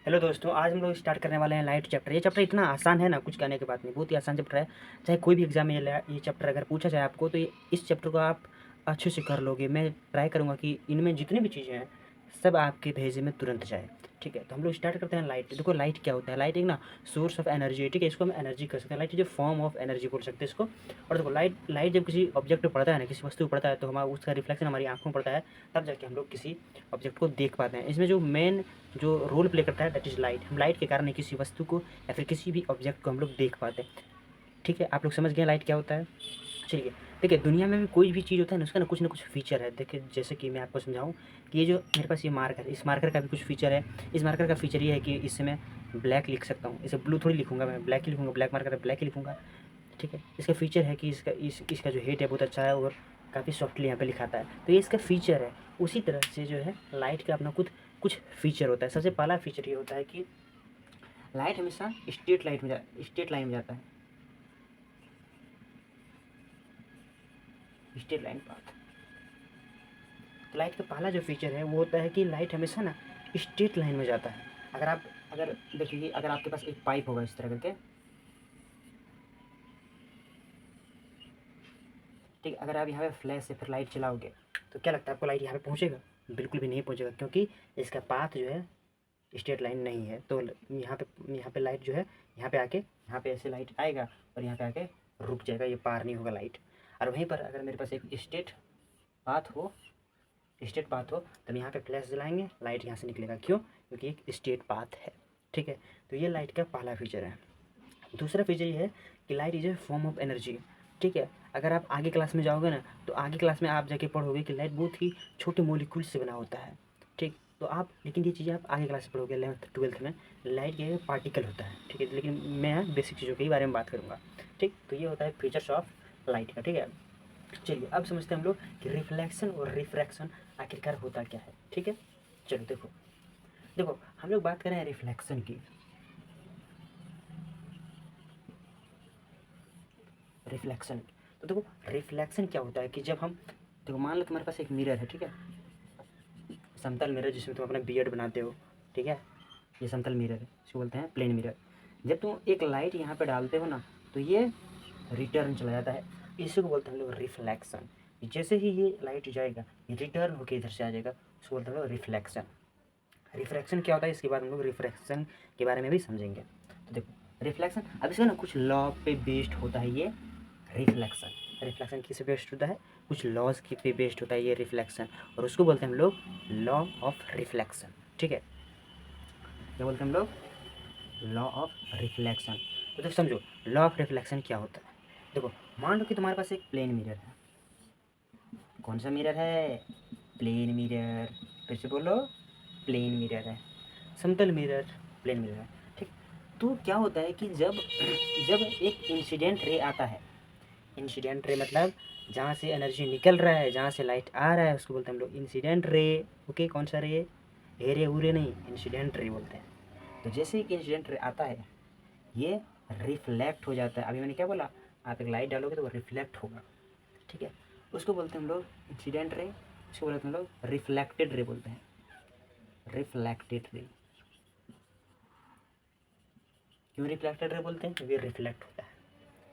Hello दोस्तों, आज हम लोग स्टार्ट करने वाले हैं लाइट चैप्टर। ये चैप्टर इतना आसान है ना, कुछ कहने की बात नहीं, बहुत ही आसान चैप्टर है। चाहे कोई भी एग्जाम में ये चैप्टर अगर पूछा जाए आपको तो इस चैप्टर को आप अच्छे से कर लोगे। मैं ट्राई करूँगा कि इनमें जितनी भी चीज़ें हैं सब आपके भेजे में तुरंत जाए। ठीक है, तो हम लोग स्टार्ट करते हैं। लाइट, देखो लाइट क्या होता है। लाइट एक ना सोर्स ऑफ एनर्जी है। ठीक है, इसको हम एनर्जी कर सकते हैं। लाइट जो फॉर्म ऑफ एनर्जी बोल सकते हैं इसको। और देखो लाइट लाइट जब किसी ऑब्जेक्ट पे पड़ता है ना, किसी वस्तु पे पड़ता है, तो हमारा उसका रिफ्लेक्शन हमारी आँखों में पड़ता है, तब जाके हम लोग किसी ऑब्जेक्ट को देख पाते हैं। इसमें जो मेन जो रोल प्ले करता है दैट इज़ लाइट। हम लाइट के कारण ही किसी वस्तु को या फिर किसी भी ऑब्जेक्ट को हम लोग देख पाते हैं। ठीक है, आप लोग समझ गए लाइट क्या होता है। चलिए, देखिए दुनिया में भी कोई भी चीज़ होता है ना, उसका ना कुछ फ़ीचर है। देखिए जैसे कि मैं आपको समझाऊँ कि ये जो मेरे पास ये मार्कर है, इस मार्कर का भी कुछ फ़ीचर है। इस मार्कर का फ़ीचर ये है कि इससे मैं ब्लैक लिख सकता हूँ। इसे ब्लू थोड़ी लिखूँगा, मैं ब्लैक ही लिखूँगा। ब्लैक मार्कर है, ब्लैक ही लिखूँगा। ठीक है, इसका फ़ीचर है कि इसका जो हेड है बहुत अच्छा है और काफ़ी सॉफ्टली यहाँ पे लिखाता है, तो ये इसका फ़ीचर है। उसी तरह से जो है लाइट का अपना कुछ फ़ीचर होता है। सबसे पहला फ़ीचर ये होता है कि लाइट हमेशा स्ट्रेट लाइन में जाता है। Straight line path. तो लाइट का पहला जो फीचर है वो होता है कि लाइट हमेशा ना स्ट्रेट लाइन में जाता है। अगर देखिए, अगर आपके पास एक पाइप होगा इस तरह करके, ठीक है, अगर आप यहाँ पे फ्लैश से फिर लाइट चलाओगे तो क्या लगता है आपको लाइट यहाँ पे पहुँचेगा? बिल्कुल भी नहीं पहुँचेगा, क्योंकि इसका पाथ जो है स्ट्रेट लाइन नहीं है। तो यहाँ पे लाइट जो है यहाँ पे आके यहाँ पे ऐसे लाइट आएगा और यहाँ पे आके रुक जाएगा, ये पार नहीं होगा लाइट। और वहीं पर अगर मेरे पास एक पाथ हो स्ट्रेट पाथ हो तब यहाँ पे फ्लैश जलाएंगे, लाइट यहाँ से निकलेगा। क्यों? क्योंकि एक स्ट्रेट पाथ है। ठीक है, तो ये लाइट का पहला फीचर है। दूसरा फीचर ये है कि light is a form of energy. ठीक है, अगर आप आगे क्लास में जाओगे ना तो आगे क्लास में आप जाके पढ़ोगे कि लाइट बहुत ही छोटे मोलिक्यूल से बना होता है। ठीक, तो आप लेकिन ये चीज़ें आप आगे क्लास में पढ़ोगे 11th 12th में। लाइट क्या है? पार्टिकल होता है। ठीक है, लेकिन मैं बेसिक चीज़ों के बारे में बात करूँगा। ठीक, तो ये होता है फीचर्स ऑफ लाइट का। ठीक है, चलिए अब समझते हैं हम लोग कि रिफ्लेक्शन और रिफ्रैक्शन आखिरकार होता क्या है। ठीक है, चलो देखो देखो हम लोग बात करें रिफ्लेक्शन की। रिफ्लेक्शन, तो देखो रिफ्लेक्शन क्या होता है कि जब हम देखो मान लो तुम्हारे पास एक मिरर है। ठीक है, समतल मिरर जिसमें तुम अपना बियर्ड बनाते हो। ठीक है, ये समतल मिरर है, इसको बोलते हैं प्लेन मिरर। जब तुम एक लाइट यहाँ पे डालते हो ना तो ये रिटर्न चला जाता है, इसी को बोलते हैं हम लोग रिफ्लेक्शन। जैसे ही ये लाइट जाएगा ये रिटर्न होकर इधर से आ जाएगा, उसको बोलते हैं हम लोग रिफ्लेक्शन। रिफ्रैक्शन क्या होता है इसके बाद हम लोग रिफ्रैक्शन के बारे में भी समझेंगे। तो देखो रिफ्लेक्शन, अब इसका ना कुछ लॉ पे बेस्ड होता है ये रिफ्लेक्शन। रिफ्लेक्शन किस पे बेस्ड होता है? कुछ लॉज के पे बेस्ड होता है ये रिफ्लेक्शन, और उसको बोलते हैं हम लोग लॉ ऑफ रिफ्लेक्शन। ठीक है, क्या बोलते हैं हम लोग? Law of reflection. तो देखो समझो लॉ ऑफ रिफ्लेक्शन क्या होता है। देखो मान लो कि तुम्हारे पास एक प्लेन मिरर है। कौन सा मिरर है? Plane mirror. फिर से बोलो, प्लेन मिरर है, समतल मिरर, प्लेन मिरर है। ठीक, तो क्या होता है कि जब जब एक इंसिडेंट रे आता है, इंसिडेंट रे मतलब जहाँ से एनर्जी निकल रहा है, जहाँ से लाइट आ रहा है, उसको बोलते हैं हम लोग इंसिडेंट रे। ओके, कौन सा रे? हेरे उरे नहीं, इंसिडेंट रे बोलते हैं। तो जैसे ही इंसिडेंट रे आता है ये रिफ्लेक्ट हो जाता है। अभी मैंने क्या बोला? आप एक लाइट डालोगे तो वो रिफ्लेक्ट होगा। ठीक है, उसको बोलते हैं हम लोग इंसिडेंट रे, उसको बोलते हैं हम लोग रिफ्लेक्टेड रे बोलते हैं। Reflected ray. क्यों रिफ्लेक्टेड रे बोलते हैं? क्योंकि रिफ्लेक्ट होता है।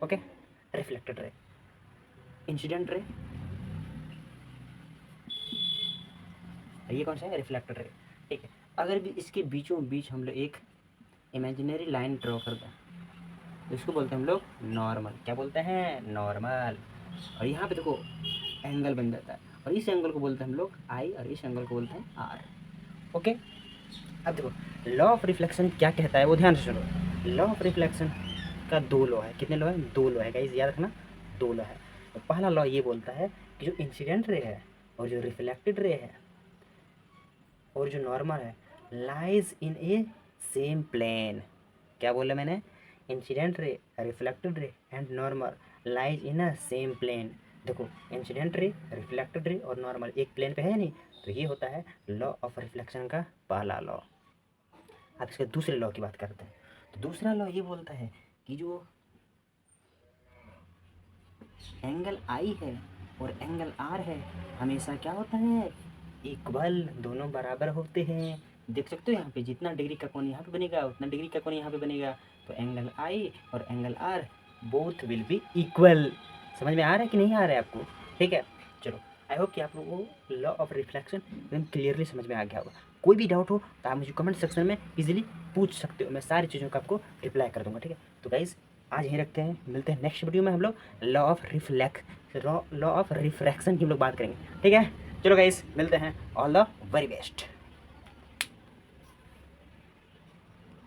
Okay, reflected ray, incident ray, ये कौन सा है? Reflected ray. ठीक है, अगर भी इसके बीचों बीच हम लोग एक इमेजिनरी लाइन ड्रॉ कर दें तो इसको बोलते हैं हम लोग नॉर्मल। क्या बोलते हैं? नॉर्मल। और यहाँ पे देखो एंगल बन जाता है, और इस एंगल को बोलते हैं हम लोग आई, और इस एंगल को बोलते हैं आर। ओके, अब देखो लॉ ऑफ रिफ्लेक्शन क्या कहता है वो ध्यान से सुनो। लॉ ऑफ रिफ्लेक्शन का दो लॉ है। कितने लॉ है? दो लॉ है गाइस, याद रखना, दो लॉ है। तो पहला लॉ ये बोलता है कि जो इंसिडेंट रे है और जो रिफ्लेक्टेड रे है और जो नॉर्मल है lies in a same plane. क्या बोला मैंने? Incident ray, reflected ray and normal lies in a same plane. देखो इंसिडेंट रे, रिफ्लेक्टेड रे और नॉर्मल एक प्लेन पे है नहीं, तो ये होता है लॉ ऑफ रिफ्लेक्शन का पहला लॉ। अब इसके दूसरे लॉ की बात करते हैं। तो दूसरा लॉ ये बोलता है कि जो एंगल आई है और एंगल आर है हमेशा क्या होता है? इक्वल, दोनों बराबर होते हैं। देख सकते हो यहाँ पे जितना डिग्री का कोण यहाँ पे बनेगा उतना डिग्री का कोण यहाँ पे बनेगा। तो एंगल आई और angle R both will be equal. समझ में आ रहा है कि नहीं आ रहा है आपको? ठीक है, चलो आई होप कि आप लोगों को लॉ ऑफ रिफ्लेक्शन एकदम क्लियरली समझ में आ गया होगा। कोई भी डाउट हो तो आप मुझे कमेंट सेक्शन में इजीली पूछ सकते हो, मैं सारी चीज़ों का आपको रिप्लाई कर दूंगा। ठीक है, तो गाइज़ आज यहीं रखते हैं, मिलते हैं नेक्स्ट वीडियो में। हम लोग लॉ ऑफ रिफ्रैक्शन की हम लोग बात करेंगे। ठीक है, चलो गाइज़ मिलते हैं, ऑल द वेरी बेस्ट।